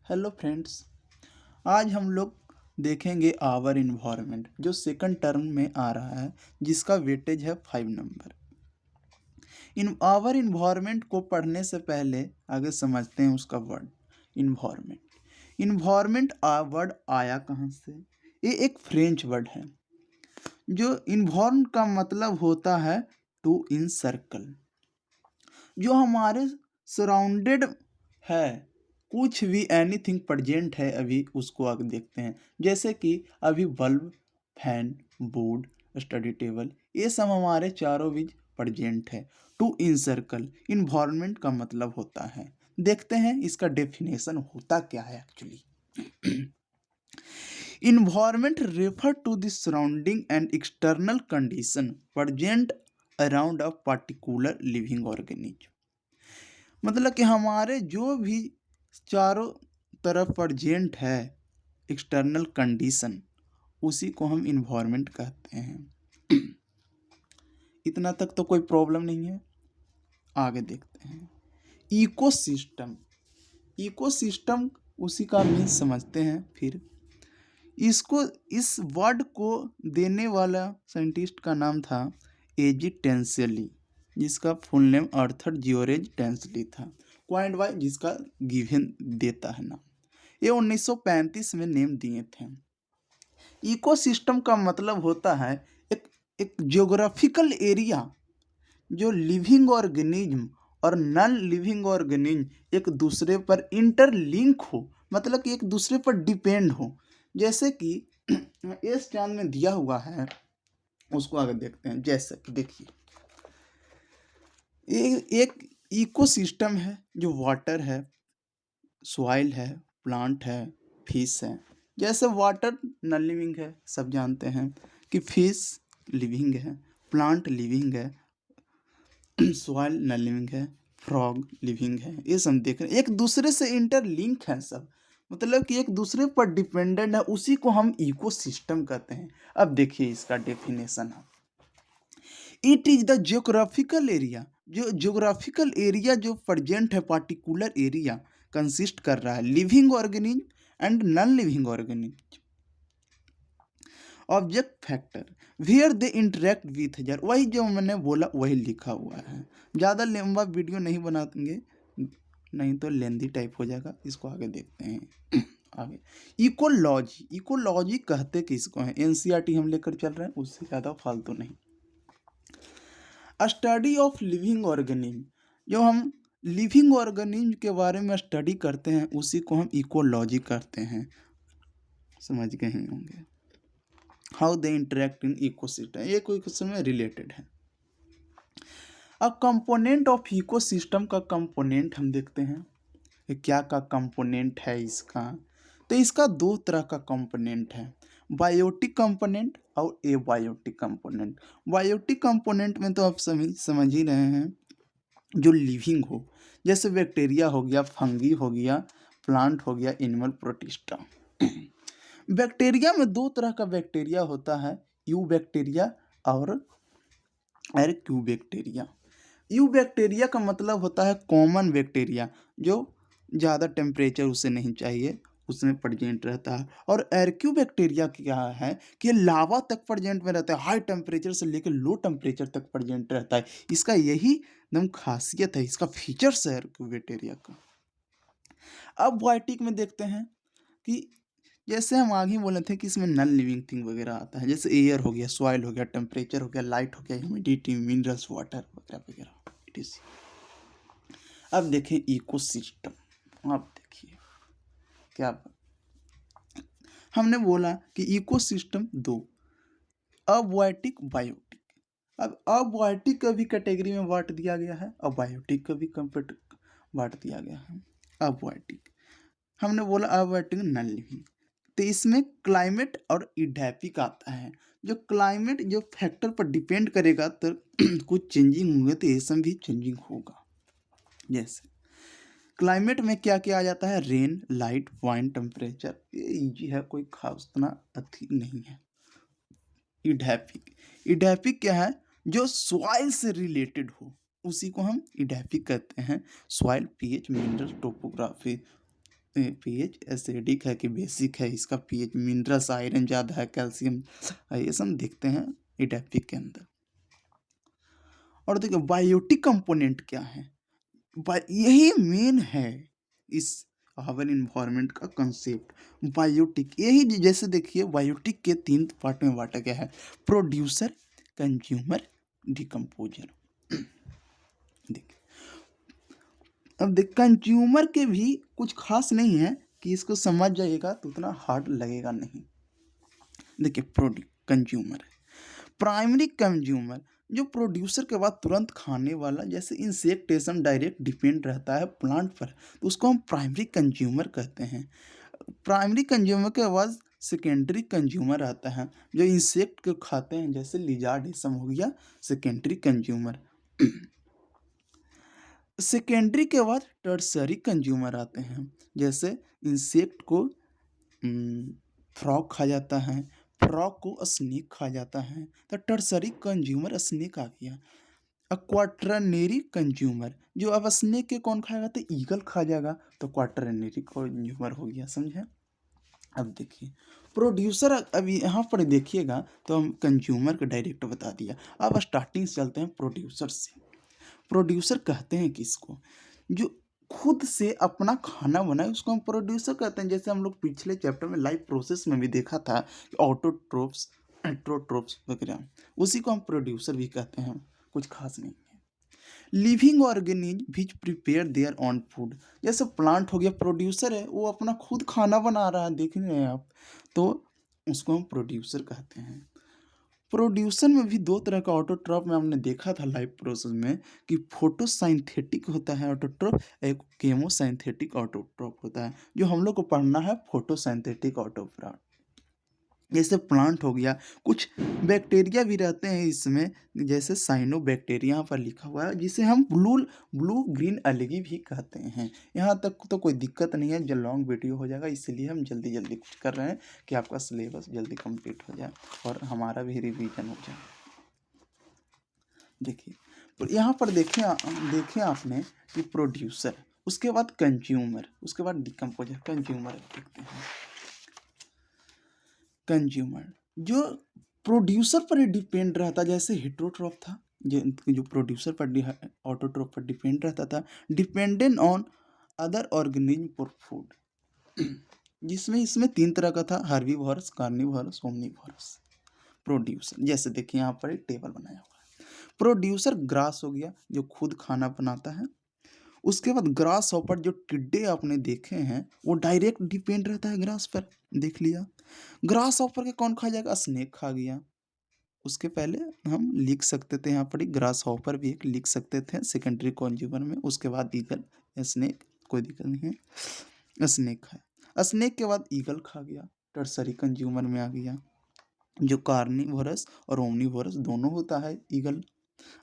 Hello friends. आज हम लोग देखेंगे आवर इन्वायरमेंट जो सेकंड टर्म में आ रहा है, जिसका वेटेज है 5 नंबर। इन आवर इन्वायरमेंट को पढ़ने से पहले आगे समझते हैं उसका वर्ड इन्वायरमेंट। इन्वायरमेंट वर्ड आया कहाँ से? ये एक फ्रेंच वर्ड है। जो इन्वायरन का मतलब होता है टू इन सर्कल। जो हमारे सराउंडेड है, कुछ भी एनीथिंग प्रेजेंट है अभी उसको आगे देखते हैं। जैसे कि अभी bulb, fan, board, study table, ये सब हमारे चारों बीच प्रेजेंट है। टू इन सर्कल इन्वायरमेंट का मतलब होता है। देखते हैं इसका डेफिनेशन होता क्या है actually. Environment refer to the surrounding and external condition present around a particular living organism. मतलब कि हमारे जो भी चारों तरफ प्रेजेंट है एक्सटर्नल कंडीशन, उसी को हम इन्वायरमेंट कहते हैं। इतना तक तो कोई प्रॉब्लम नहीं है। आगे देखते हैं इकोसिस्टम। इकोसिस्टम उसी का मीन्स समझते हैं। फिर इसको इस वर्ड को देने वाला साइंटिस्ट का नाम था एजी टेंसली, जिसका full name Arthur George Tansley था। क्वाइंड बाय जिसका गिवन देता है नाम। ये 1935 में नेम दिए थे। इकोसिस्टम का मतलब होता है एक एक ज्योग्राफिकल एरिया जो लिविंग ऑर्गेनिज्म और नॉन लिविंग ऑर्गेनिज्म एक दूसरे पर इंटरलिंक हो, मतलब कि एक दूसरे पर डिपेंड हो। जैसे कि इस चांद में दिया हुआ है, उसको आगे देखते हैं। जैसे कि देखिए एक इकोसिस्टम है जो वाटर है, सॉइल है, प्लांट है, फिश है। जैसे वाटर नॉन लिविंग है, सब जानते हैं कि फिश लिविंग है, प्लांट लिविंग है, सॉइल नॉन लिविंग है, फ्रॉग लिविंग है। ये सब देख रहे हैं, एक दूसरे से इंटरलिंक है सब, मतलब कि एक दूसरे पर डिपेंडेंट है। उसी को हम इकोसिस्टम कहते हैं। अब देखिए इसका डेफिनेशन है। It is the geographical area, जो जियोग्राफिकल एरिया जो प्रेजेंट है, पार्टिकुलर एरिया कंसिस्ट कर रहा है living organism and non living organism. Object factor where they interact with other, वही जो मैंने बोला वही लिखा हुआ है। ज़्यादा लंबा वीडियो नहीं बनाएंगे, नहीं तो लेंदी टाइप हो जाएगा। इसको आगे देखते हैं। आगे इकोलॉजी। इकोलॉजी कहते किसको हैं? एनसीईआरटी हम लेकर चल रहे हैं, उससे ज़्यादा फालतू नहीं। स्टडी ऑफ लिविंग ऑर्गेनिज्म, जो हम लिविंग ऑर्गेनिज्म के बारे में स्टडी करते हैं उसी को हम इकोलॉजी कहते हैं। समझ गए ही होंगे। How they interact in ecosystem, ये कोई क्वेश्चन में रिलेटेड है। अब कंपोनेंट ऑफ इकोसिस्टम का कंपोनेंट हम देखते हैं कि क्या का कंपोनेंट है इसका। तो इसका दो तरह का कंपोनेंट है, बायोटिक कंपोनेंट और एबायोटिक कंपोनेंट। बायोटिक कंपोनेंट में तो आप सभी समझ ही रहे हैं, जो लिविंग हो, जैसे बैक्टीरिया हो गया, फंगी हो गया, प्लांट हो गया, एनिमल प्रोटिस्टा। बैक्टीरिया में दो तरह का बैक्टीरिया होता है, यू बैक्टीरिया और क्यू बैक्टीरिया। यू बैक्टीरिया का मतलब होता है कॉमन बैक्टीरिया, जो ज़्यादा टेम्परेचर उसे नहीं चाहिए, उसमें प्रेजेंट रहता है। और एरक्यू बैक्टीरिया क्या है कि लावा तक प्रेजेंट में रहता है, हाई टेम्परेचर से लेकर लो टेम्परेचर तक प्रेजेंट रहता है। इसका यही एकदम खासियत है, इसका फीचर्स है एरक्यू बैक्टीरिया का। अब बायोटिक में देखते हैं कि जैसे हम आगे बोले थे कि इसमें नॉन लिविंग थिंग वगैरह आता है, जैसे एयर हो गया, सॉइल हो गया, टेम्परेचर हो गया, लाइट हो गया, ह्यूमिडिटी, मिनरल्स, वाटर वगैरह वगैरह इटीसी। अब देखें इकोसिस्टम। अब देखिए क्या हमने बोला कि इकोसिस्टम दो, अबायोटिक, बायोटिक। अब अबायोटिक का भी कैटेगरी में बांट दिया गया है, अबायोटिक का भी बांट दिया गया है। अबायोटिक हमने बोला अबायोटिक नॉन लिविंग। तो इसमें क्लाइमेट और इडेपिक आता है। जो क्लाइमेट जो फैक्टर पर डिपेंड करेगा, तो कुछ चेंजिंग होंगे तो ये सब भी चेंजिंग होगा। जैसे क्लाइमेट में क्या क्या आ जाता है? Rain, light, wind, temperature. ये इजी है, कोई खास उतना अथी नहीं है। इडेपिक, इडेपिक क्या है? जो सॉइल से रिलेटेड हो, उसी को हम इडेपिक कहते हैं। Soil, pH, mineral, topography, pH acidic है कि बेसिक है, इसका पीएच, मिनरल्स आयरन ज़्यादा है, कैल्शियम, ये सब देखते हैं एडेप्टिक के अंदर। और देखिए बायोटिक कंपोनेंट क्या है, यही मेन है इस आवर इन्वायरमेंट का कंसेप्ट, बायोटिक। यही जैसे देखिए बायोटिक के 3 पार्ट में बांटा गया है, प्रोड्यूसर, कंज्यूमर, डिकम्पोजर। देखिए अब देख कंज्यूमर के भी कुछ खास नहीं है कि इसको समझ जाइएगा तो उतना हार्ड लगेगा नहीं। देखिए कंज्यूमर, प्राइमरी कंज्यूमर जो प्रोड्यूसर के बाद तुरंत खाने वाला, जैसे इंसेक्टेशन डायरेक्ट डिपेंड रहता है प्लांट पर, तो उसको हम प्राइमरी कंज्यूमर कहते हैं। प्राइमरी कंज्यूमर के बाद सेकेंडरी कंज्यूमर आता है, जो इंसेक्ट को खाते हैं, जैसे लिजार्ड, ये सब हो गया सेकेंडरी कंज्यूमर। सेकेंडरी के बाद टर्सरी कंज्यूमर आते हैं, जैसे इंसेक्ट को फ्रॉग खा जाता है, फ्रॉग को स्नेक खा जाता है, तो टर्सरी कंज्यूमर स्नेक आ गया। क्वाटरनरी कंज्यूमर, जो अब स्नेक के कौन खाएगा, तो ईगल खा जाएगा, तो क्वाटरनरी कंज्यूमर हो गया, समझे। अब देखिए प्रोड्यूसर, अब यहाँ पर देखिएगा तो हम कंज्यूमर का डायरेक्ट बता दिया। अब स्टार्टिंग से चलते हैं प्रोड्यूसर से। प्रोड्यूसर कहते हैं किसको, जो खुद से अपना खाना बनाए उसको हम प्रोड्यूसर कहते हैं। जैसे हम लोग पिछले चैप्टर में लाइफ प्रोसेस में भी देखा था कि ऑटोट्रोप्स, एट्रोट्रोप्स वगैरह, उसी को हम प्रोड्यूसर भी कहते हैं, कुछ खास नहीं है। Living organism which prepare their on food, जैसे प्लांट हो गया, प्रोड्यूसर है, वो अपना खुद खाना बना रहा है, देख रहे हैं आप, तो उसको हम प्रोड्यूसर कहते हैं। प्रोड्यूसर में भी 2 तरह का ऑटोट्रॉफ में हमने देखा था लाइफ प्रोसेस में, कि फोटोसिंथेटिक होता है ऑटोट्रॉफ, एक केमोसिंथेटिक ऑटोट्रॉफ होता है, जो हम लोग को पढ़ना है फोटोसिंथेटिक ऑटोट्रॉफ। जैसे प्लांट हो गया, कुछ बैक्टीरिया भी रहते हैं इसमें, जैसे साइनोबैक्टीरिया यहाँ पर लिखा हुआ है, जिसे हम ब्लू ग्रीन अलगी भी कहते हैं। यहाँ तक तो कोई दिक्कत नहीं है, जो लॉन्ग वीडियो हो जाएगा, इसलिए हम जल्दी जल्दी कुछ कर रहे हैं कि आपका सिलेबस जल्दी कंप्लीट हो जाए और हमारा भी रिवीजन हो जाए। देखिए तो यहाँ पर देखें आपने कि प्रोड्यूसर, उसके बाद कंज्यूमर, उसके बाद डिकम्पोजर। कंज्यूमर देखते हैं। कंज्यूमर जो प्रोड्यूसर पर डिपेंड रहता, जैसे हेटरोट्रॉफ था, जो प्रोड्यूसर पर ऑटोट्रॉफ पर डिपेंड रहता था, dependent on other organism for food, जिसमें इसमें 3 तरह का था, हर्बीवोरस, कार्निवोरस, ओमनीवोरस। प्रोड्यूसर जैसे देखिए यहाँ पर एक टेबल बनाया हुआ है। प्रोड्यूसर ग्रास हो गया, जो खुद खाना बनाता है। उसके बाद ग्रास हॉपर, जो टिड्डे आपने देखे हैं, वो डायरेक्ट डिपेंड रहता है ग्रास पर, देख लिया। ग्रास हॉपर के कौन खा जाएगा, स्नेक खा गया। उसके पहले हम लिख सकते थे यहाँ पर ही, ग्रास हॉपर भी एक लिख सकते थे सेकेंडरी कंज्यूमर में। उसके बाद ईगल, स्नेक, कोई दिक्कत नहीं है, स्नेक है। स्नेक के बाद ईगल खा गया, टर्सरी कंज्यूमर में आ गया, जो कार्निवोरस और ओमनीवोरस दोनों होता है ईगल।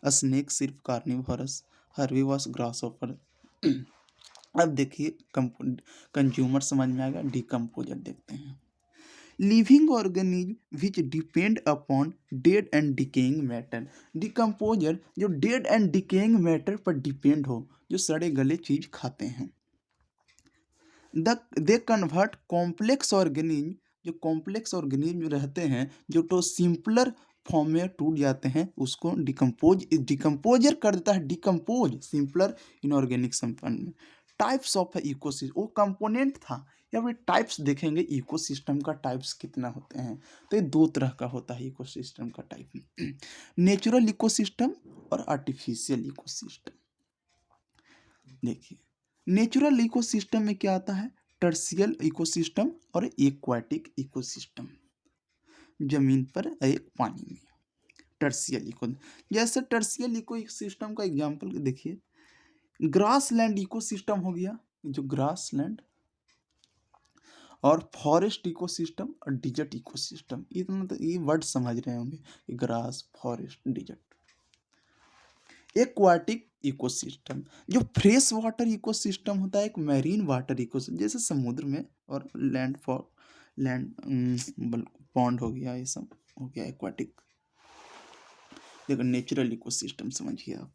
स्नेक सिर्फ कार्निवोरस, हर्बीवोरस ग्रास हॉपर। अब देखिए कंज्यूमर समझ में आएगा। डिकम्पोजर देखते हैं। Living organism which depend upon dead and decaying matter. Decomposer जो डेड एंड डिकेइंग मैटर पर डिपेंड हो, जो सड़े गले चीज खाते हैं। दे कन्वर्ट कॉम्प्लेक्स ऑर्गेनिज्म, जो कॉम्प्लेक्स ऑर्गेनिज्म रहते हैं, जो तो सिंपलर फॉर्म में टूट जाते हैं, उसको डिकम्पोजर कर देता है। डिकम्पोज सिंपलर इनऑर्गेनिक संपन्न। टाइप्स ऑफ इकोसिस्टम, वो कंपोनेंट था, या फिर टाइप्स देखेंगे इकोसिस्टम का, टाइप्स कितना होते हैं, तो ये 2 तरह का होता है इकोसिस्टम का टाइप, नेचुरल इकोसिस्टम और आर्टिफिशियल इकोसिस्टम। देखिए नेचुरल इकोसिस्टम में क्या आता है, टर्शियल इकोसिस्टम और एक्वाटिक इकोसिस्टम, जमीन पर एक पानी में। टर्शियल इको, जैसे टर्शियल इकोसिस्टम का एग्जांपल देखिए, ग्रासलैंड इकोसिस्टम हो गया, जो ग्रासलैंड, और फॉरेस्ट इकोसिस्टम और डिजर्ट इकोसिस्टम। ये वर्ड समझ रहे होंगे, grass, forest, desert. Aquatic ecosystem, जो फ्रेश वाटर इकोसिस्टम होता है, एक मैरीन वाटर इकोसिस्टम, जैसे समुद्र में, और लैंड पॉन्ड हो गया, ये सब हो गया एक्वाटिक। देखो नेचुरल इकोसिस्टम समझिए आप।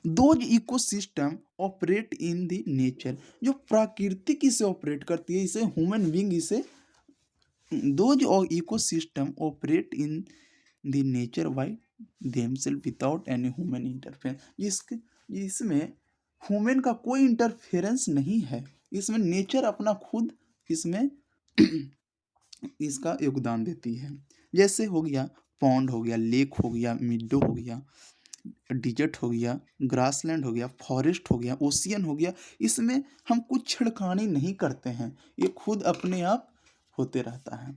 Those ecosystem operate in the nature, जो प्राकृतिक इसे ऑपरेट करती है, इसे ह्यूमन बींग इसे दोज और ecosystem operate in the nature by themselves without any human interference, जिसमें ह्यूमन का कोई इंटरफेरेंस नहीं है, इसमें नेचर अपना खुद इसमें इसका योगदान देती है। जैसे हो गया पॉन्ड हो गया, लेक हो गया, मिडो हो गया, डिजर्ट हो गया, ग्रासलैंड हो गया, फॉरेस्ट हो गया, ओशियन हो गया, इसमें हम कुछ छिड़कानी नहीं करते हैं, ये खुद अपने आप होते रहता है।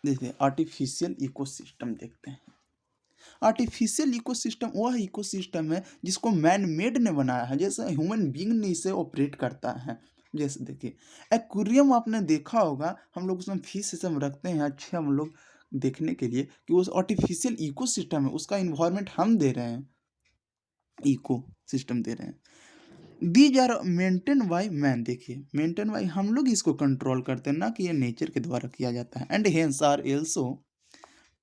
देखिए आर्टिफिशियल इकोसिस्टम देखते हैं। आर्टिफिशियल इकोसिस्टम वह इकोसिस्टम है जिसको मैन मेड ने बनाया है, जैसे ह्यूमन बींग ने इसे ऑपरेट करता है। जैसे देखिए एक्वेरियम आपने देखा होगा, हम लोग उसमें फिश सिस्टम रखते हैं अच्छे हम लोग देखने के लिए कि उस आर्टिफिशियल इकोसिस्टम है, उसका इन्वायरमेंट हम दे रहे हैं, इको सिस्टम दे रहे हैं। These are maintain by man, देखिए मेंटेन बाय हम लोग इसको कंट्रोल करते हैं, ना कि ये नेचर के द्वारा किया जाता है। And hence are also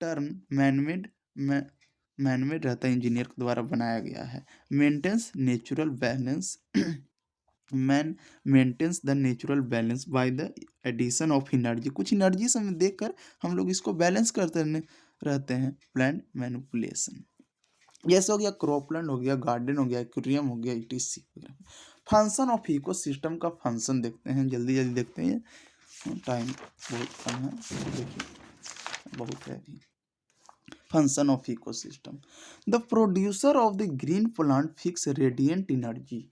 term manmade, manmade रहता है, इंजीनियर के द्वारा बनाया गया है। Maintains natural balance man maintains the natural balance by the addition of energy, कुछ एनर्जी से देकर हम लोग इसको बैलेंस करते रहते हैं। प्लांट मैनिपुलेशन, जैसे हो गया क्रॉपलैंड हो गया, गार्डन हो गया, एक्वेरियम हो गया, इटीसी वगैरह। फंक्शन ऑफ इकोसिस्टम का फंक्शन देखते हैं, जल्दी जल्दी देखते हैं, टाइम बहुत कम है, देखिए बहुत है अभी। Function of ecosystem, the producer of the green plant fix radiant energy,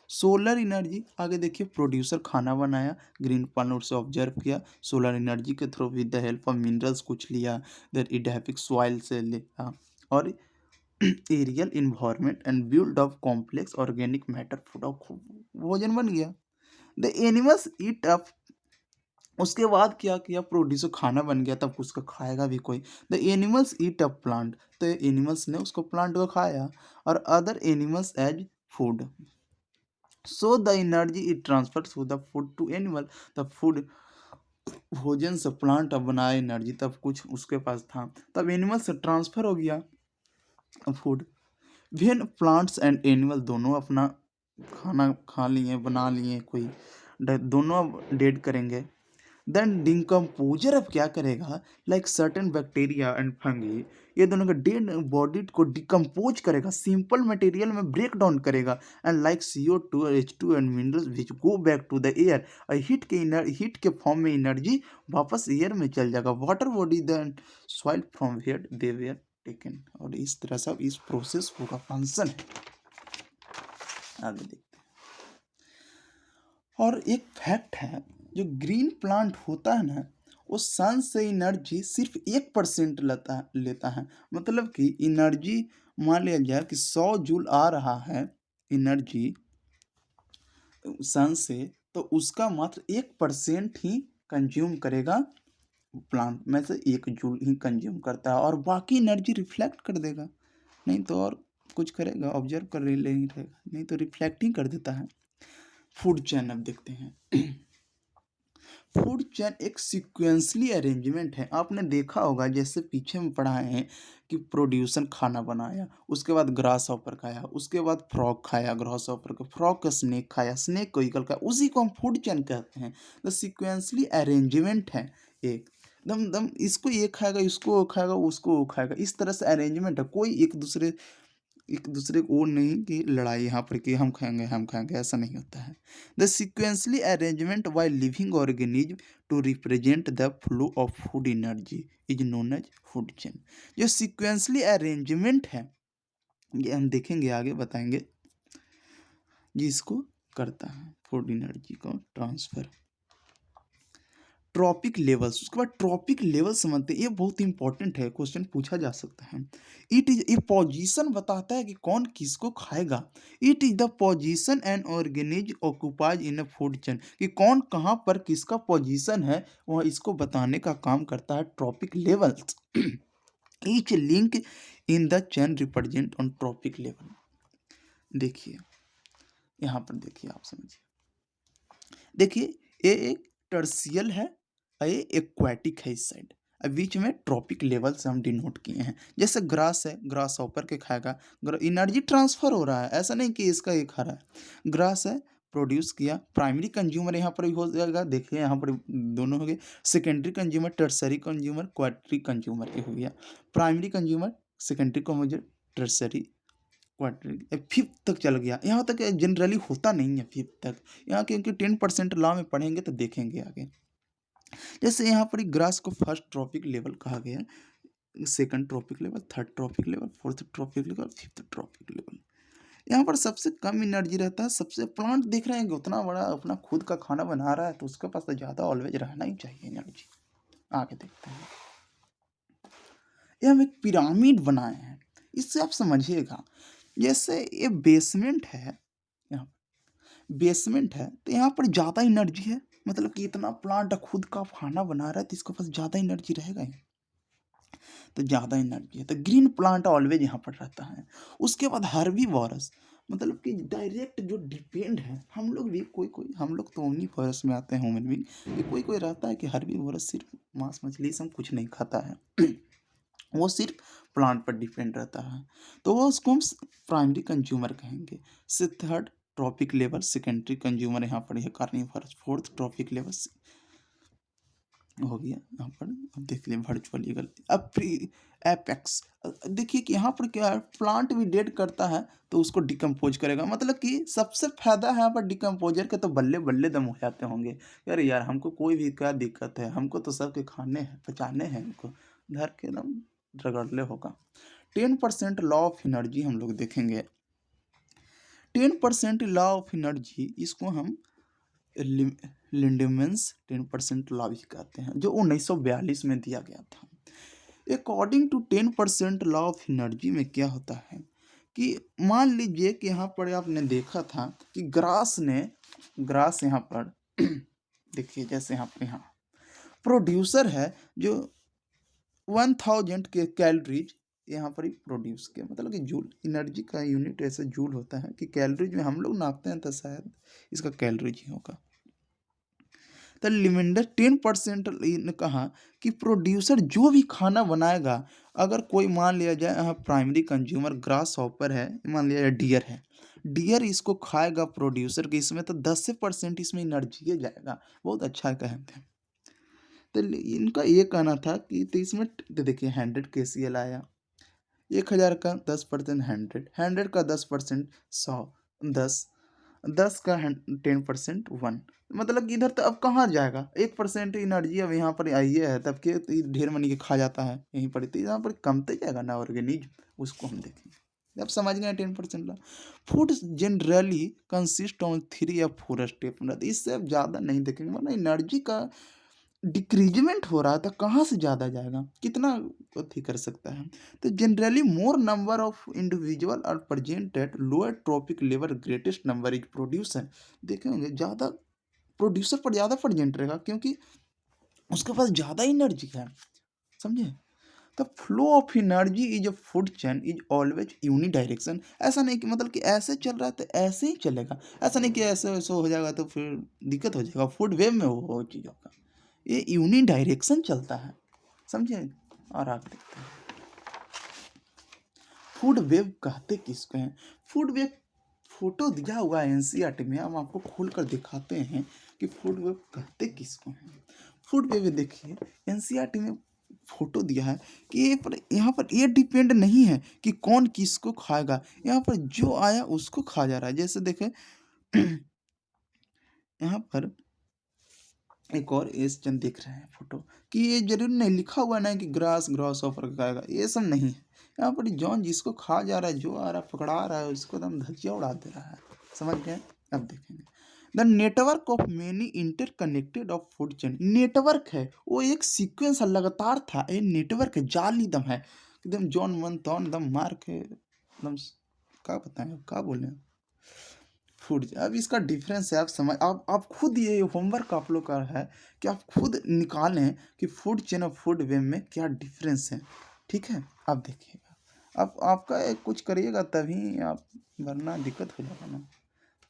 solar energy. आगे देखिए प्रोड्यूसर खाना बनाया, ग्रीन प्लांट से ऑब्जर्व किया, सोलर एनर्जी के through with the help of minerals कुछ लिया, देन इडेफिक सॉइल से लिया, और aerial environment and build of complex organic matter food of भोजन बन गया। द एनिमल्स ईट अप, उसके बाद क्या किया, प्रोड्यूसर खाना बन गया, तब उसको खाएगा भी कोई। The animals eat up plant, तो एनिमल्स ने उसको प्लांट को खाया, और other animals as food, so the energy it transfer through the food to animal, तब फूड भोजन से प्लांट अब बनाया एनर्जी, तब कुछ उसके पास था, तब एनिमल से ट्रांसफर हो गया food. When plants and animal दोनों अपना खाना खा लिए, बना लिए, कोई दोनों अब डेड करेंगे, देन डिकम्पोजर अब क्या करेगा, like certain bacteria and fungi, ये दोनों का डेड बॉडी को डिकम्पोज करेगा, सिंपल मटेरियल में ब्रेक डाउन करेगा, and like CO2 H2 and minerals which go back to the air, heat के फॉर्म में एनर्जी वापस एयर में चल जाएगा, water body then soil from where they were taken, और इस तरह से इस प्रोसेस का फंक्शन है। आगे देखते हैं, और एक फैक्ट है, जो ग्रीन प्लांट होता है ना, वो सन से एनर्जी सिर्फ 1% लेता है, मतलब कि एनर्जी मान लिया जाए कि 100 जूल आ रहा है एनर्जी सन से, तो उसका मात्र 1% ही कंज्यूम करेगा, प्लांट में से 1 जूल ही कंज्यूम करता है, और बाकी एनर्जी रिफ्लेक्ट कर देगा, नहीं तो और कुछ करेगा, ऑब्जर्व कर नहीं रहेगा, नहीं तो रिफ्लेक्ट ही कर देता है। फूड चेन अब देखते हैं। फूड चेन एक सीक्वेंसली अरेंजमेंट है, आपने देखा होगा, जैसे पीछे में पढ़ाए हैं कि प्रोड्यूसर खाना बनाया, उसके बाद ग्रास हॉपर खाया, उसके बाद फ्रॉग खाया, ग्रास हॉपर को, फ्रॉग का स्नेक खाया, स्नेक को ईगल खाया, उसी को हम फूड चेन कहते हैं। तो सीक्वेंसली अरेंजमेंट है, एक दम दम इसको ये खाएगा, इसको वो खाएगा, उसको वो खाएगा, इस तरह से अरेंजमेंट है, कोई एक दूसरे को वो नहीं कि लड़ाई यहाँ पर कि हम खाएंगे, ऐसा नहीं होता है। The sequentially arrangement by living organism to represent the flow of food energy is known as food chain. जो सिक्वेंसली अरेंजमेंट है, ये हम देखेंगे आगे बताएंगे, जिसको करता है फूड एनर्जी को ट्रांसफर। ट्रॉपिक लेवल्स, उसके बाद ट्रॉपिक लेवल समझते हैं, ये बहुत इंपॉर्टेंट है, क्वेश्चन पूछा जा सकता है। इट इज ए पोजीशन बताता है कि कौन किसको खाएगा। It is the position and organism occupies in a food chain, कि कौन कहाँ पर किसका पोजीशन है, वह इसको बताने का काम करता है trophic levels. Each link in the chain represent on trophic level. देखिए यहाँ पर देखिए, आप समझिए, देखिए ये एक टर्सियल है, ये एक्वाटिक है इस साइड, बीच में ट्रॉपिक लेवल से हम डिनोट किए हैं। जैसे ग्रास है, ग्रास हॉपर के खाएगा, एनर्जी ट्रांसफर हो रहा है, ऐसा नहीं कि इसका ये खा रहा है। ग्रास है, प्रोड्यूस किया, प्राइमरी कंज्यूमर यहाँ पर भी हो जाएगा, देखिए यहाँ पर दोनों हो गए, secondary consumer, tertiary consumer, quaternary consumer ये हो गया। Primary consumer, secondary consumer, tertiary, quaternary, fifth तक चल गया। यहाँ तक जनरली होता नहीं है फिफ्थ तक, यहाँ क्योंकि 10% लॉ में पढ़ेंगे तो देखेंगे आगे। जैसे यहाँ पर ग्रास को फर्स्ट ट्रॉपिक लेवल कहा गया, second trophic level, third trophic level, fourth trophic level, fifth trophic level. यहाँ पर सबसे कम एनर्जी रहता है, सबसे प्लांट देख रहे हैं कि उतना बड़ा अपना खुद का खाना बना रहा है तो उसके पास तो ज़्यादा ऑलवेज रहना ही चाहिए एनर्जी। आगे देखते हैं, ये हम एक पिरामिड बनाए हैं, इससे आप समझिएगा। जैसे ये बेसमेंट है, यहाँ बेसमेंट है तो यहाँ पर ज़्यादा एनर्जी है, मतलब कि इतना प्लांट खुद का खाना बना रहा है तो इसके पास ज़्यादा एनर्जी रहेगा ही, तो ज़्यादा एनर्जी है तो ग्रीन प्लांट ऑलवेज यहाँ पर रहता है। उसके बाद हर्बीवोरस, मतलब कि डायरेक्ट जो डिपेंड है, हम लोग भी कोई हम लोग तो ओमनीवोरस में आते हैं, ह्यूमन बीइंग, कोई रहता है कि हर्बीवोरस सिर्फ मांस मछली सब कुछ नहीं खाता है वो सिर्फ प्लांट पर डिपेंड रहता है, तो वो उसको हम प्राइमरी कंज्यूमर कहेंगे। से third trophic level, secondary consumer यहाँ पर है कार्निवोरस, फोर्थ ट्रॉपिक लेवल हो गया यहाँ पर। अब देख लें वर्चुअल ईगल। अब प्री एपेक्स, देखिए कि यहाँ पर क्या है, प्लांट भी डेड करता है तो उसको डिकम्पोज करेगा, मतलब कि सबसे फायदा है यहाँ पर डिकम्पोजर के, तो बल्ले बल्ले दम हो जाते होंगे, यार हमको कोई भी क्या दिक्कत है, हमको तो सबके खाने हैं, पचाने हैं, हमको धर के दम रगड़ले होगा। 10% लॉ ऑफ एनर्जी हम लोग देखेंगे। 10% लॉ ऑफ एनर्जी, इसको हम लिंडमैन्स 10% लॉ भी कहते हैं, जो 1942 में दिया गया था। According to 10% law of energy में क्या होता है कि मान लीजिए कि यहाँ पर आपने देखा था कि ग्रास यहाँ पर देखिए, जैसे यहाँ प्रोड्यूसर है जो 1000 के कैलोरीज यहाँ पर ही प्रोड्यूस किया, मतलब कि जूल, एनर्जी का यूनिट ऐसे जूल होता है कि कैलोरीज में हम लोग नापते हैं तो शायद इसका कैलोरीज ही होगा। तो लिमिंडर 10% ने कहा कि प्रोड्यूसर जो भी खाना बनाएगा, अगर कोई मान लिया जाए यहाँ प्राइमरी कंज्यूमर ग्रास हॉपर है, मान लिया जाए डियर है, डियर इसको खाएगा प्रोड्यूसर के, इसमें तो 10% इसमें एनर्जी जाएगा। बहुत अच्छा कहते हैं। तो इनका ये कहना था कि तो इसमें तो देखिए 100 KCl आया, 1000 का 10% 100 का 10% 100, 10 का 10% 1, मतलब कि इधर तो अब कहाँ जाएगा, 1% एनर्जी अब यहाँ पर आई है, तब के ढेर मनी के खा जाता है यहीं पर, तो यहाँ पर कमते जाएगा ना ऑर्गेनिज्म, उसको हम देखेंगे। अब समझ गए 10% ला। फूड जनरली कंसिस्ट ऑन 3 या 4 स्टेप, मतलब इससे अब ज़्यादा नहीं देखेंगे, मतलब एनर्जी का डिक्रीजमेंट हो रहा है तो कहाँ से ज़्यादा जाएगा, कितना अथी कर सकता है। तो generally more number of individual are present at lower trophic level, greatest number is producer. देखे होंगे ज़्यादा प्रोड्यूसर पर ज़्यादा प्रेजेंट रहेगा क्योंकि उसके पास ज़्यादा एनर्जी है, समझे। The flow of energy is a food chain is always uni direction, ऐसा नहीं कि मतलब कि ऐसे चल रहा है तो ऐसे ही चलेगा, ऐसा नहीं कि ऐसे ऐसे हो जाएगा तो फिर दिक्कत हो जाएगा, फूड वेव में वो चीज़ों का ये यूनी डायरेक्शन चलता है, समझे। और आप देखते हैं फूड वेव कहते किसको हैं। फूड वेव फोटो दिया हुआ है एनसीईआरटी में, हम आपको खोल कर दिखाते हैं कि फूड वेव कहते किसको हैं। फूड वेव देखिए एनसीईआरटी में फोटो दिया है कि यहाँ पर ये डिपेंड नहीं है कि कौन किसको खाएगा, यहाँ पर जो आया उसको खा जा रहा है। जैसे देखें यहाँ पर एक और एस चंद दिख रहे हैं फोटो कि ये जरूर नहीं लिखा हुआ नहीं कि ग्रास ऑफर खाएगा, ये सब नहीं है। यहाँ पर जॉन जिसको खा जा रहा है, जो आ रहा है पकड़ा रहा है, उसको एकदम धज्जियाँ उड़ा दे रहा है, समझ गए। अब देखेंगे the network of many interconnected of food chain, network है वो एक सीक्वेंस लगातार था, ये नेटवर्क है, जाल एकदम है एकदम, जॉन मन तौन एकदम मार के एकदम, क्या बताएं क्या बोले फूड। अब इसका डिफरेंस है, आप समझ, आप खुद ये होमवर्क आप लोग का है कि आप खुद निकालें कि फूड चेन और फूड वेब में क्या डिफरेंस है, ठीक है। आप देखिएगा, आप आपका कुछ करिएगा तभी आप, वरना दिक्कत हो जाएगा ना।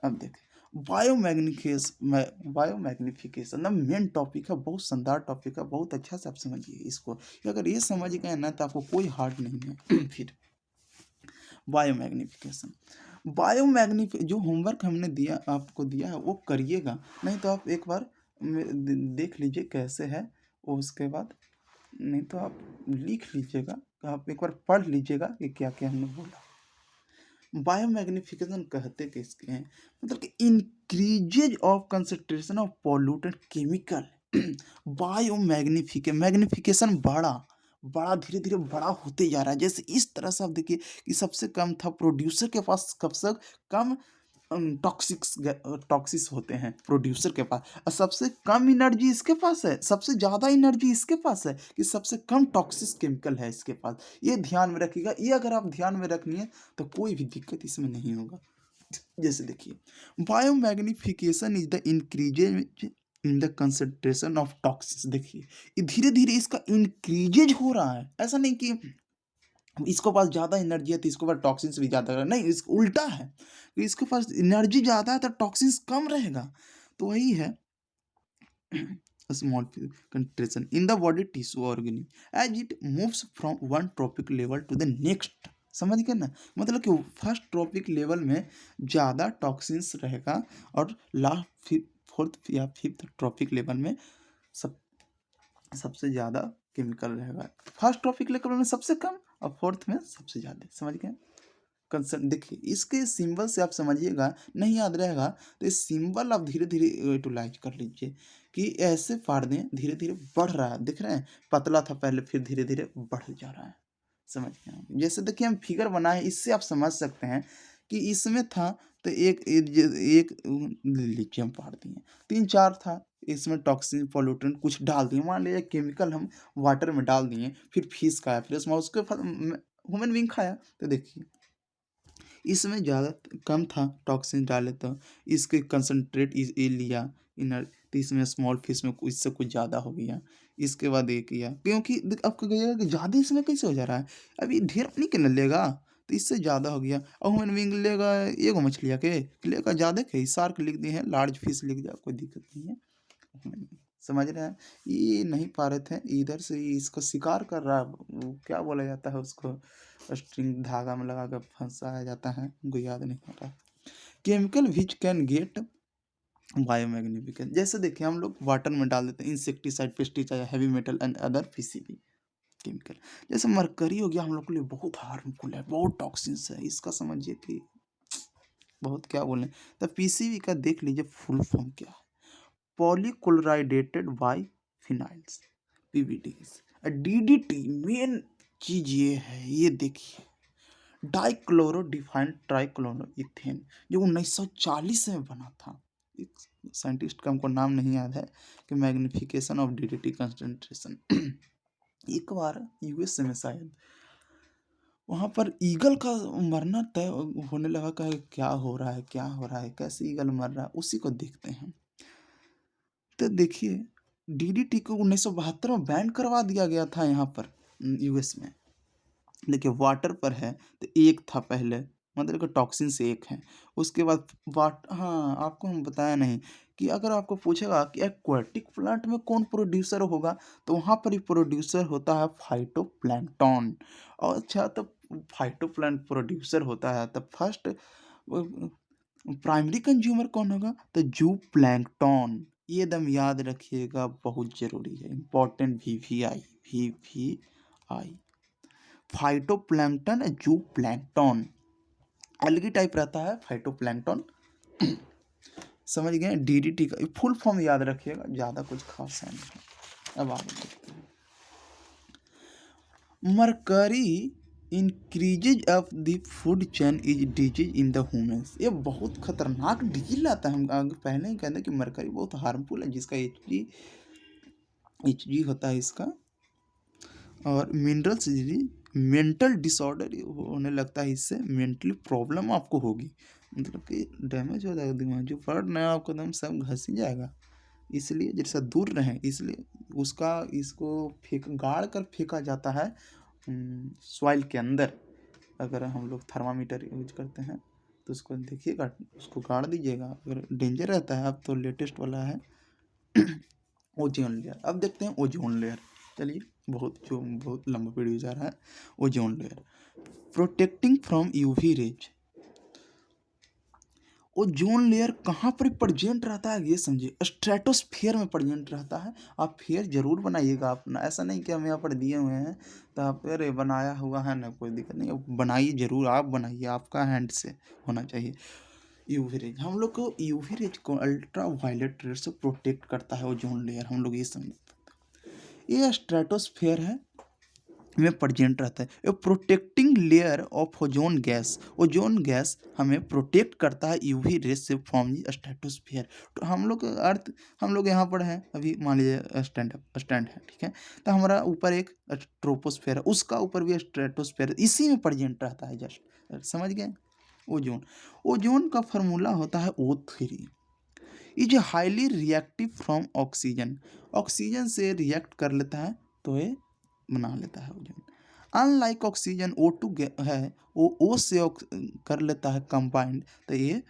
अब देखें बायोमैग्निफिकेशन ना मेन टॉपिक है, बहुत शानदार टॉपिक है, बहुत अच्छा से आप समझिए इसको। अगर ये समझ गए ना तो आपको कोई हार्ड नहीं है। फिर बायोमैग्निफिकेशन, जो होमवर्क हमने दिया आपको दिया है वो करिएगा, नहीं तो आप एक बार देख लीजिए कैसे है, और उसके बाद नहीं तो आप लिख लीजिएगा, आप एक बार पढ़ लीजिएगा कि क्या क्या हमने बोला। बायोमैग्निफिकेशन कहते किसके हैं, मतलब कि increases of concentration of pollutant chemical. Magnification बड़ा बड़ा धीरे धीरे बड़ा होते जा रहा है। जैसे इस तरह से आप देखिए कि सबसे कम था प्रोड्यूसर के पास, सबसे कम टॉक्सिक्स होते हैं प्रोड्यूसर के पास, और सबसे कम एनर्जी इसके पास है, सबसे ज़्यादा एनर्जी इसके पास है, कि सबसे कम टॉक्सिक केमिकल है इसके पास। ये ध्यान में रखिएगा, ये अगर आप ध्यान में रखनी है तो कोई भी दिक्कत इसमें नहीं होगा। जैसे देखिए biomagnification is the increases in the concentration of toxins. देखिए ये धीरे धीरे इसका इंक्रीजेज हो रहा है, ऐसा नहीं कि इसके पास ज़्यादा एनर्जी है तो इसके पास टॉक्सिन्स भी ज़्यादा, नहीं, इसका उल्टा है कि इसके पास एनर्जी ज़्यादा है तो टॉक्सिन्स कम रहेगा। तो वही है small concentration in the body tissue organism as it moves from one trophic level to the next। समझ गए ना, मतलब कि फर्स्ट ट्रॉपिक लेवल में ज़्यादा टॉक्सिन्स रहेगा, और लास्ट फोर्थ या फिफ्थ ट्रॉपिक लेवल में सब सबसे ज़्यादा केमिकल रहेगा। फर्स्ट ट्रॉपिक लेवल में सबसे कम और फोर्थ में सबसे ज़्यादा। समझ गए कंसर्न। देखिए इसके सिंबल से आप समझिएगा, नहीं याद रहेगा तो इस सिंबल आप धीरे धीरे यूटिलाइज कर लीजिए कि ऐसे फाड़ दें, धीरे धीरे बढ़ रहा है, दिख रहे हैं, पतला था पहले फिर धीरे धीरे बढ़ जा रहा है। समझ गए, जैसे देखिए हम फिगर बनाए, इससे आप समझ सकते हैं कि इसमें था तो एक लीजिए हम फाड़ दिए, 3 4 था, इसमें टॉक्सिन पॉल्यूटेंट कुछ डाल दिए, मान लीजिए केमिकल हम वाटर में डाल दिए, फिर फिश खाया, फिर उसमें उसके ह्यूमन बींग खाया, तो देखिए इसमें ज़्यादा कम था टॉक्सिन डाले तो इसके कंसनट्रेट ये लिया इनर, तो इसमें स्मॉल फिश में इससे कुछ ज़्यादा हो गया, इसके बाद ये किया, क्योंकि आपको कहिएगा कि ज़्यादा इसमें कैसे हो जा रहा है, अभी ढेर नहीं के लेगा तो इससे ज़्यादा हो गया। और ह्यूमन बींग लेगा एगो मछलिया के लेगा ज़्यादा के, शार्क लिख दिए हैं, लार्ज फिश लिख दिया, कोई दिक्कत नहीं है। समझ रहे हैं, ये नहीं पा रहे थे, इधर से इसको शिकार कर रहा, क्या बोला जाता है उसको, स्ट्रिंग धागा में लगा कर फंसाया जाता है, उनको याद नहीं आ रहा। Chemical which can get biomagnification, जैसे देखिए हम लोग वाटर में डाल देते हैं insecticide, pesticide, heavy metal and other PCB chemical. जैसे मरकरी हो गया, हम लोग के लिए बहुत हार्मफुल है, बहुत टॉक्सिन्स है, इसका समझिए कि बहुत क्या बोलें। तो पीसीबी का देख लीजिए फुल फॉर्म क्या है, पॉलीक्लोराइडेटेड बाइफिनाइल्स, पीबीडीज। डीडीटी मेन चीज ये है, ये देखिए डाइक्लोरो डिफाइंड ट्राइक्लोरो इथेन, जो 1940 में बना था। एक साइंटिस्ट का हमको नाम नहीं याद है, कि मैग्निफिकेशन ऑफ डीडीटी कंसंट्रेशन। एक बार यूएसए में शायद वहाँ पर ईगल का मरना तय होने लगा, कि क्या हो रहा है, क्या हो रहा है, कैसे ईगल मर रहा है, उसी को देखते हैं। तो देखिए डीडीटी को 1972 में बैन करवा दिया गया था यहाँ पर यूएस में। देखिए वाटर पर है तो एक था पहले, मतलब कि टॉक्सिन से एक है, उसके बाद हाँ आपको हम बताया नहीं कि अगर आपको पूछेगा कि एक्वाटिक प्लांट में कौन प्रोड्यूसर होगा, तो वहाँ पर ही प्रोड्यूसर होता है फाइटोप्लैंक्टन। और अच्छा, तो फाइटोप्लैंक्टन प्रोड्यूसर होता है तो फर्स्ट प्राइमरी कंज्यूमर कौन होगा, तो जू प्लैंक्टन। ये दम याद रखिएगा, बहुत जरूरी है, इंपॉर्टेंट। वी फाइटोप्लैंक्टन, जू प्लैंक्टन, एल्गी टाइप रहता है फाइटोप्लैंक्टन। समझ गए, डीडीटी का फुल फॉर्म याद रखिएगा, ज़्यादा कुछ खास है नहीं। अब आगे देखते हैं, mercury increases of the food chain is disease in the humans. ये बहुत खतरनाक डिजीज लाता है, हम आगे पहले ही कहते हैं कि मरकरी बहुत हार्मफुल है, जिसका एच जी होता है इसका, और मिनरल्स मेंटल डिसऑर्डर होने लगता है, इससे मेंटली प्रॉब्लम आपको होगी, मतलब कि डैमेज हो जाएगा दिमाग, जो पढ़ रहे हैं आपको एकदम सब घस ही जाएगा। इसलिए जैसा दूर रहें, इसलिए इसको गाड़ कर फेंका जाता है सॉइल के अंदर। अगर हम लोग थर्मामीटर यूज करते हैं तो उसको देखिएगा, उसको गाड़ दीजिएगा। अगर डेंजर रहता है, अब तो लेटेस्ट वाला है ओजोन लेयर। अब देखते हैं ओजोन लेयर। चलिए, बहुत लंबा वीडियो जा रहा है। Ozone layer protecting from UV rays. Ozone layer कहाँ पर प्रेजेंट रहता है, ये समझिए, स्ट्रेटोस्फेयर में प्रेजेंट रहता है। आप फेयर जरूर बनाइएगा अपना, ऐसा नहीं कि हम यहाँ पर दिए हुए हैं तो आप अरे बनाया हुआ है ना, कोई दिक्कत नहीं, बनाइए जरूर, आप बनाइए, आपका हैंड से होना चाहिए। यूवी रेज, हम लोग को यूवी रेज को अल्ट्रा वायलेट रेज से प्रोटेक्ट करता है ओजोन लेयर, हम लोग ये समझ। ये स्ट्रेटोस्फेयर है में प्रेजेंट रहता है। ये protecting layer of ozone gas हमें प्रोटेक्ट करता है यूवी रेस से फ्रॉम दी स्ट्रेटोस्फेयर। तो हम लोग अर्थ, हम लोग यहाँ पर हैं अभी, मान लीजिए स्टैंड है, ठीक है, तो हमारा ऊपर एक ट्रोपोस्फेयर है, उसका ऊपर भी स्ट्रेटोस्फेयर, इसी में प्रेजेंट रहता है, जस्ट समझ गए। ओजोन का फार्मूला होता है O3, is highly reactive from oxygen से रिएक्ट कर लेता है तो ये बना लेता है ओजोन। अनलाइक ऑक्सीजन O2 है, वो O से कर लेता है कंबाइंड, तो ये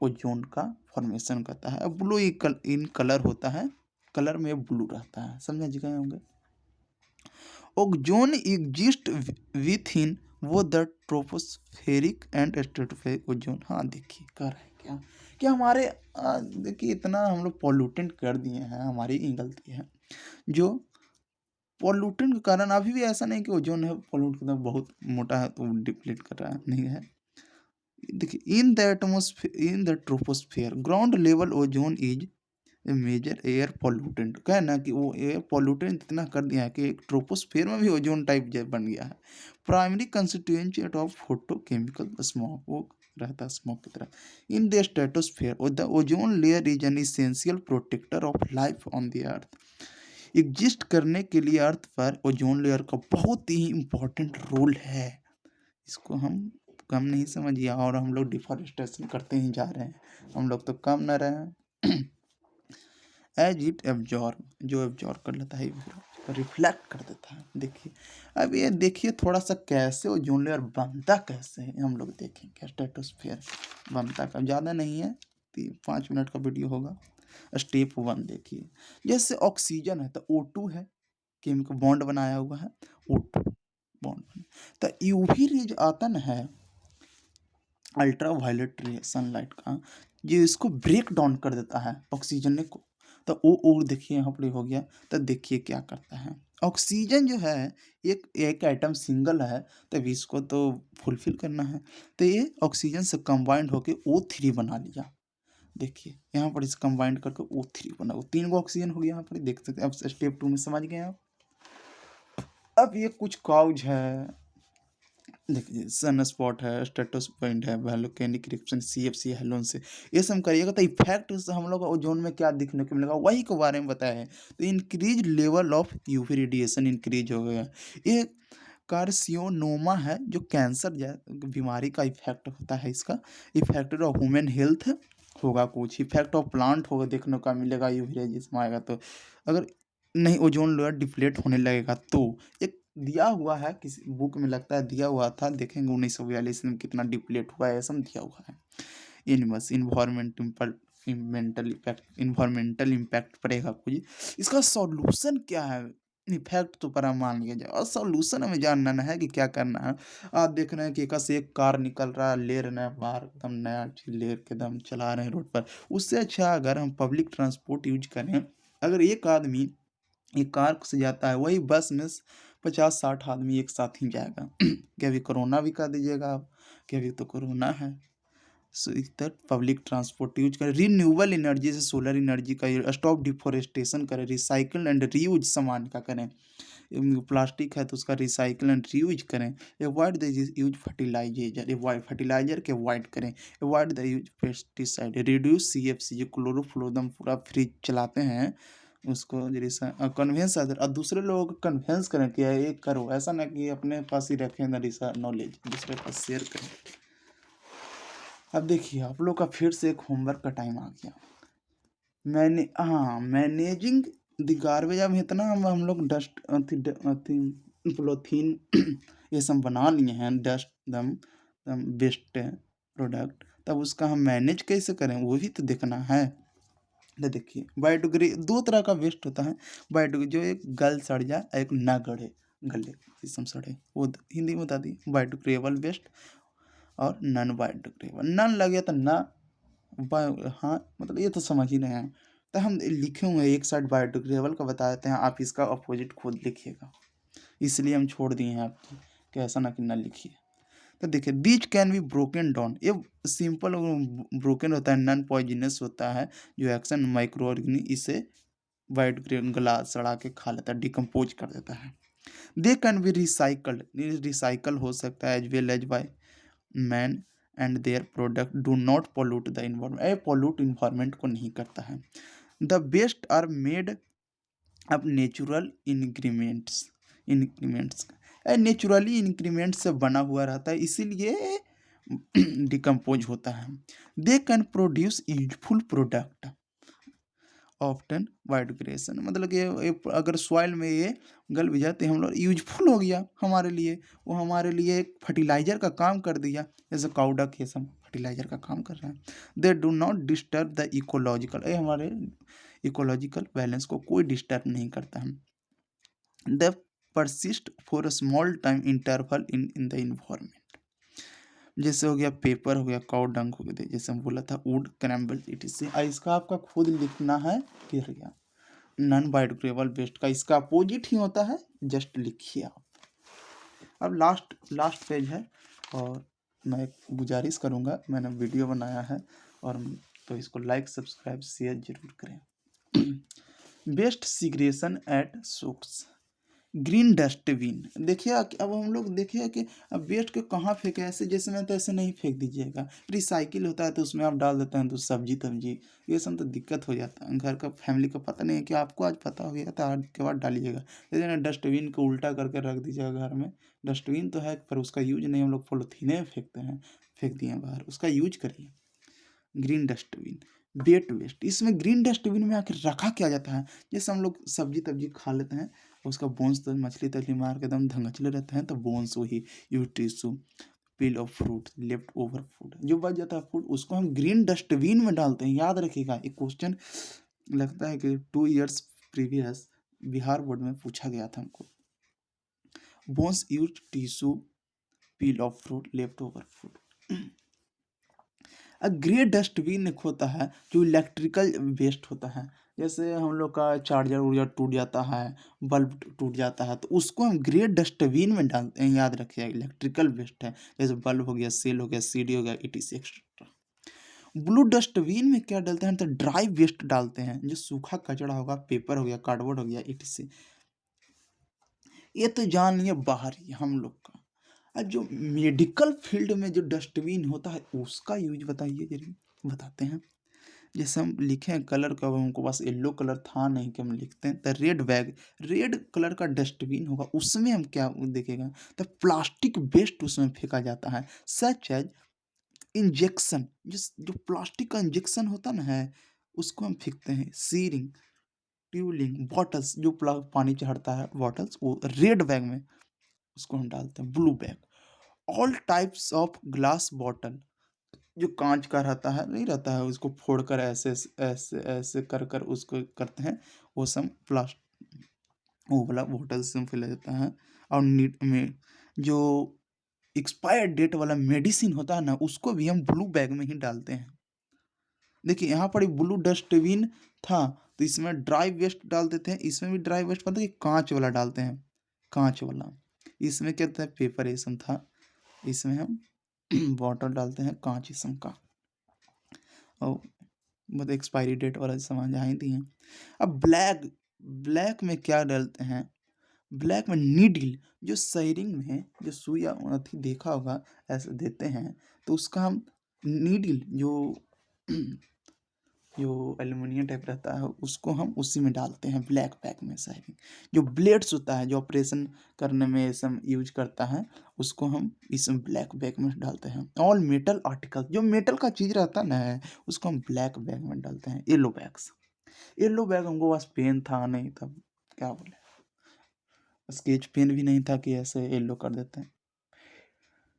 ओजोन का फॉर्मेशन करता है। ब्लू इन कलर होता है, कलर में ब्लू रहता है, समझ गए होंगे। ओजोन एग्जिस्ट विथ इन वो the tropospheric and stratospheric ozone. हाँ देखिए कर है क्या, कि हमारे देखिए इतना हम लोग पॉल्यूटेंट कर दिए हैं, हमारी ही गलती है। जो पॉल्यूटेंट के कारण अभी भी ऐसा नहीं कि ओजोन है पॉल्यूट करता, बहुत मोटा है तो डिप्लीट कर रहा है, नहीं है। देखिए in the atmosphere, in the troposphere ground level ozone is major air pollutant. क्या है ना कि वो एयर पॉल्यूटेंट इतना कर दिया है कि एक ट्रोपोस्फेयर में भी ओजोन टाइप बन गया है। Primary constituent of photochemical smog, वो रहता है स्मॉग की तरह। In the stratosphere the ozone layer is an essential protector of life on the earth. Exist करने के लिए अर्थ पर ओजोन लेयर का बहुत ही इम्पोर्टेंट रोल है, इसको हम कम नहीं समझिए। और हम लोग डिफॉरेस्टेशन करते ही जा रहे हैं, हम लोग तो कम न रहे हैं। एज इट एब्जॉर्ब, जो एब्जॉर्ब कर लेता है रिफ्लेक्ट कर देता है। देखिए अब ये देखिए थोड़ा सा कैसे ओजोन लेयर बनता कैसे है, हम लोग देखेंगे। स्ट्रेटोस्फेयर बनता का ज़्यादा नहीं है, 5 मिनट का वीडियो होगा। स्टेप 1 देखिए, जैसे ऑक्सीजन है तो O2 है, केमिकल बॉन्ड बनाया हुआ है, O2 बॉन्ड। तो यूवी रेज आता न है, अल्ट्रा वायलेट रे सनलाइट का, जो इसको ब्रेक डाउन कर देता है ऑक्सीजन को। तो ओ देखिए यहाँ पर हो गया। तो देखिए क्या करता है, ऑक्सीजन जो है एक आइटम सिंगल है, तब इसको तो फुलफिल करना है, तो ये ऑक्सीजन से कंबाइंड होके O3 बना लिया। देखिए यहाँ पर इस कंबाइंड करके O3 बना, वो 3 गो ऑक्सीजन हो गया यहाँ पर, देख सकते हैं। अब स्टेप 2 में समझ गए आप। अब ये कुछ काउज है, देखिए सन स्पॉट है, स्टेटस पॉइंट है, वोल्केनिक इरप्शन, CFC हेलोन से, ये सब करिएगा तो इफेक्ट हम लोग ओजोन में क्या दिखने को मिलेगा वही के बारे में बताया है। तो increase level of UV radiation increase हो गया। ये कार्सिनोमा है, जो कैंसर बीमारी का इफेक्ट होता है, इसका इफेक्ट ऑफ ह्यूमन हेल्थ होगा, कुछ इफेक्ट ऑफ प्लांट होगा देखने का मिलेगा यूवी रेडिएशन आएगा तो। अगर नहीं ओजोन लेयर डिप्लेट होने लगेगा तो एक दिया हुआ है किसी बुक में, लगता है दिया हुआ था, देखेंगे 1942 में कितना डिप्लेट हुआ है, सब दिया हुआ है। बस इन्वायरमेंटल इम्पैक्ट पड़ेगा कुछ। इसका सॉल्यूशन क्या है, इफेक्ट तो पर मान लिया जाए, और सॉल्यूशन हमें जानना है कि क्या करना है। आप देख रहे हैं कि एक कार निकल रहा है, ले रहे हैं बाहर एकदम नया चीज ले के एकदम चला रहे हैं रोड पर। उससे अच्छा अगर हम पब्लिक ट्रांसपोर्ट यूज करें, अगर एक आदमी एक कार से जाता है, वही बस में 50-60 आदमी एक साथ ही जाएगा। क्या अभी कोरोना भी कर दीजिएगा आप, क्या अभी तो कोरोना है। सो इधर पब्लिक ट्रांसपोर्ट यूज करें, रिन्यूएबल एनर्जी से सोलर एनर्जी का, स्टॉप डिफोरेस्टेशन करें, रिसाइकिल एंड रीयूज सामान का करें। प्लास्टिक है तो उसका रिसाइकिल एंड रीयूज करें। अवॉइड द यूज फर्टिलाइजर के अवॉइड करें। Avoid the use pesticide, reduce CFC, जो क्लोरोफ्लोरम पूरा फ्रिज चलाते हैं उसको कन्वेंस, और दूसरे लोगों को कन्वेंस करें कि ये करो, ऐसा ना कि अपने पास ही रखें ना नॉलेज, दूसरे के पास शेयर करें। अब देखिए आप लोग का फिर से एक होमवर्क का टाइम आ गया। Managing the garbage. अब इतना हम लोग डस्ट पॉलीथीन ये सब बना लिए हैं, डस्ट दम वेस्ट प्रोडक्ट, तब उसका हम मैनेज कैसे करें वो भी तो देखना है। तो देखिए बायोडिग्रेड दो तरह का वेस्ट होता है। बायोडिग्रेड जो एक गल सड़ जाए एक ना गढ़े गले शीशम सड़े, वो हिंदी में बता दी बायोडिग्रेडेबल वेस्ट और नॉन बायोडिग्रेडेबल। नॉन लगे तो ना हाँ मतलब ये तो समझ ही रहे हैं। तो हम लिखे हुए हैं एक साइड बायोडिग्रेडेबल का बता देते हैं, आप इसका अपोजिट खुद लिखिएगा, इसलिए हम छोड़ दिए हैं आपकी कि ऐसा ना कि ना लिखिए। तो देखिए these can be broken down, ये सिंपल ब्रोकन होता है, नॉन पॉइजनस होता है, जो एक्शन माइक्रो ऑर्गेनिज्म इसे बायोडिग्रेड गला सड़ा के खा लेता है, डिकम्पोज कर देता है। They can be recycled, recycle हो सकता है as well as by man and their product do not pollute the environment, ए पोल्यूट इन्वायरमेंट को नहीं करता है। The waste are made of natural increments naturally increment से बना हुआ रहता है, इसीलिए डिकम्पोज होता है। They can produce useful product often biodegradation, मतलब कि अगर सॉइल में ये गल भी जाते हम लोग यूजफुल हो गया हमारे लिए, वो हमारे लिए एक फर्टिलाइजर का काम कर दिया, जैसे काउडक ये सब फर्टिलाइजर का काम कर रहा है। They do not disturb the ecological, ये हमारे इकोलॉजिकल बैलेंस को कोई डिस्टर्ब नहीं करता है। दे persist for a small time interval in the environment, जैसे हो गया पेपर हो गया, काउ डंग हो गया, जैसे हम बोला था वुड क्रैम्बल इटीसी। इसका आपका खुद लिखना है, फिर गया नॉन बायोडिग्रेडेबल वेस्ट का इसका अपोजिट ही होता है, जस्ट लिखिए आप। अब लास्ट पेज है, और मैं एक गुजारिश करूँगा, मैंने वीडियो बनाया है और तो इसको लाइक सब्सक्राइब शेयर जरूर करें। Waste segregation at source, green dustbin. देखिए अब हम लोग देखिए कि अब वेस्ट को कहाँ फेंके, ऐसे जैसे मैं तो ऐसे नहीं फेंक दीजिएगा, रिसाइकिल होता है तो उसमें आप डाल देते हैं तो सब्जी तब्जी ये सब तो दिक्कत हो जाता है, घर का फैमिली का पता नहीं है कि आपको आज पता हो गया तो आज के बाद डालिएगा। जैसे ना डस्टबिन को उल्टा करके रख दीजिएगा घर में, डस्टबिन तो है पर उसका यूज नहीं, हम लोग पॉलीथीन में फेंकते हैं, फेंक दिए बाहर, उसका यूज करिए। ग्रीन डस्टबिन, वेट वेस्ट, इसमें ग्रीन डस्टबिन में आकर रखा क्या जाता है, जैसे हम लोग सब्जी तब्जी खा लेते हैं, उसका बोन्स तो मछली तछली मार के एकदम धंगचले रहते हैं, तो बोन्स वही use tissue, peel of fruit, left over food, जो बच जाता है फूड उसको हम ग्रीन डस्टबिन में डालते हैं। याद रखिएगा, एक क्वेश्चन लगता है कि 2 years प्रीवियस बिहार बोर्ड में पूछा गया था हमको, bones use tissue, peel of fruit, left over food. Grey dustbin एक होता है जो इलेक्ट्रिकल वेस्ट होता है, जैसे हम लोग का चार्जर उर्जर टूट जाता है, बल्ब टूट जाता है, तो उसको हम ग्रे डस्टबिन में डालते हैं। याद रखिए इलेक्ट्रिकल वेस्ट है, जैसे बल्ब हो गया, सेल हो गया, सीडी हो गया, इटीसी एक्सेट्रा। ब्लू डस्टबिन में क्या डालते हैं, तो ड्राई वेस्ट डालते हैं, जो सूखा कचरा होगा, पेपर हो गया, कार्डबोर्ड हो गया, इटीसी। ये तो जान लिए बाहर ही हम लोग का। अब जो मेडिकल फील्ड में जो डस्टबिन होता है उसका यूज बताइए जरूर, बताते हैं। जैसे हम लिखे हैं कलर का, हमको पास येलो कलर था नहीं कि हम लिखते हैं, तो रेड बैग, रेड कलर का डस्टबिन होगा, उसमें हम क्या देखेगा, तो प्लास्टिक वेस्ट उसमें फेंका जाता है, सच एज इंजेक्शन, जो प्लास्टिक का इंजेक्शन होता ना है उसको हम फेंकते हैं, सीरिंग, ट्यूलिंग, बॉटल्स जो पानी चढ़ता है बॉटल्स, वो रेड बैग में उसको हम डालते हैं। Blue bag, all types of glass bottle, जो कांच का रहता है नहीं रहता है, उसको फोड़ कर ऐसे ऐसे ऐसे कर कर उसको करते हैं, वो सब प्लास्टिक वो वाला बोतल से फिल जाता है। और नीट में जो एक्सपायर डेट वाला मेडिसिन होता है ना, उसको भी हम ब्लू बैग में ही डालते हैं। देखिए यहाँ पर ब्लू डस्टबिन था, तो इसमें ड्राई वेस्ट डाल देते हैं, इसमें भी ड्राई वेस्ट मतलब कि कांच वाला डालते हैं, कांच वाला। इसमें क्या था, पेपर ये सब था, इसमें हम बॉटल डालते हैं कांच इसम का, और मतलब एक्सपायरी डेट वाला सामान जहाँ ही दिए। अब ब्लैक, ब्लैक में क्या डालते हैं, ब्लैक में नीडल, जो सैरिंग में जो सुइया अथी देखा होगा ऐसे देते हैं, तो उसका हम नीडल जो एल्युमिनियम टाइप रहता है उसको हम उसी में डालते हैं, ब्लैक पैक में सैरिंग। जो ब्लेड्स होता है जो ऑपरेशन करने में सब यूज करता है, उसको हम इस ब्लैक बैग में डालते हैं। ऑल मेटल आर्टिकल, जो मेटल का चीज़ रहता है ना उसको हम ब्लैक बैग में डालते हैं। येलो बैग्स, येलो बैग हमको पास पेन था नहीं, तब क्या बोले, स्केच पेन भी नहीं था कि ऐसे येलो कर देते हैं।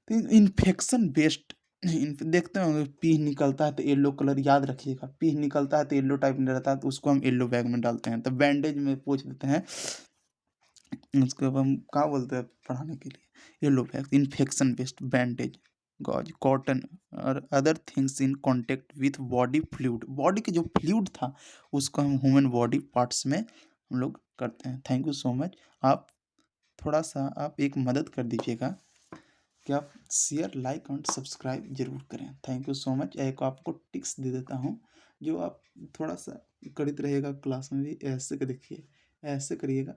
तो इन्फेक्शन बेस्ड देखते होंगे, पी निकलता है तो येलो कलर, याद रखिएगा, पी निकलता है तो येलो टाइप में रहता है, तो उसको हम येलो बैग में डालते हैं। तो बैंडेज में पोंछ देते हैं, उसको अब हम क्या बोलते हैं पढ़ाने के लिए, yellow bag, infection based bandage, gauze, cotton और other things in contact with body fluid, body के जो फ्लूइड था उसको हम ह्यूमन बॉडी पार्ट्स में हम लोग करते हैं। Thank you so much. आप थोड़ा सा आप एक मदद कर दीजिएगा कि आप शेयर, लाइक और सब्सक्राइब जरूर करें। Thank you so much. एक आपको टिप्स दे देता हूँ, जो आप थोड़ा सा करते रहेगा क्लास में भी, ऐसे के देखिए, ऐसे करिएगा,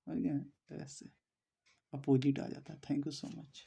समझ गए? ऐसे अपोजिट आ जाता है। Thank you so much.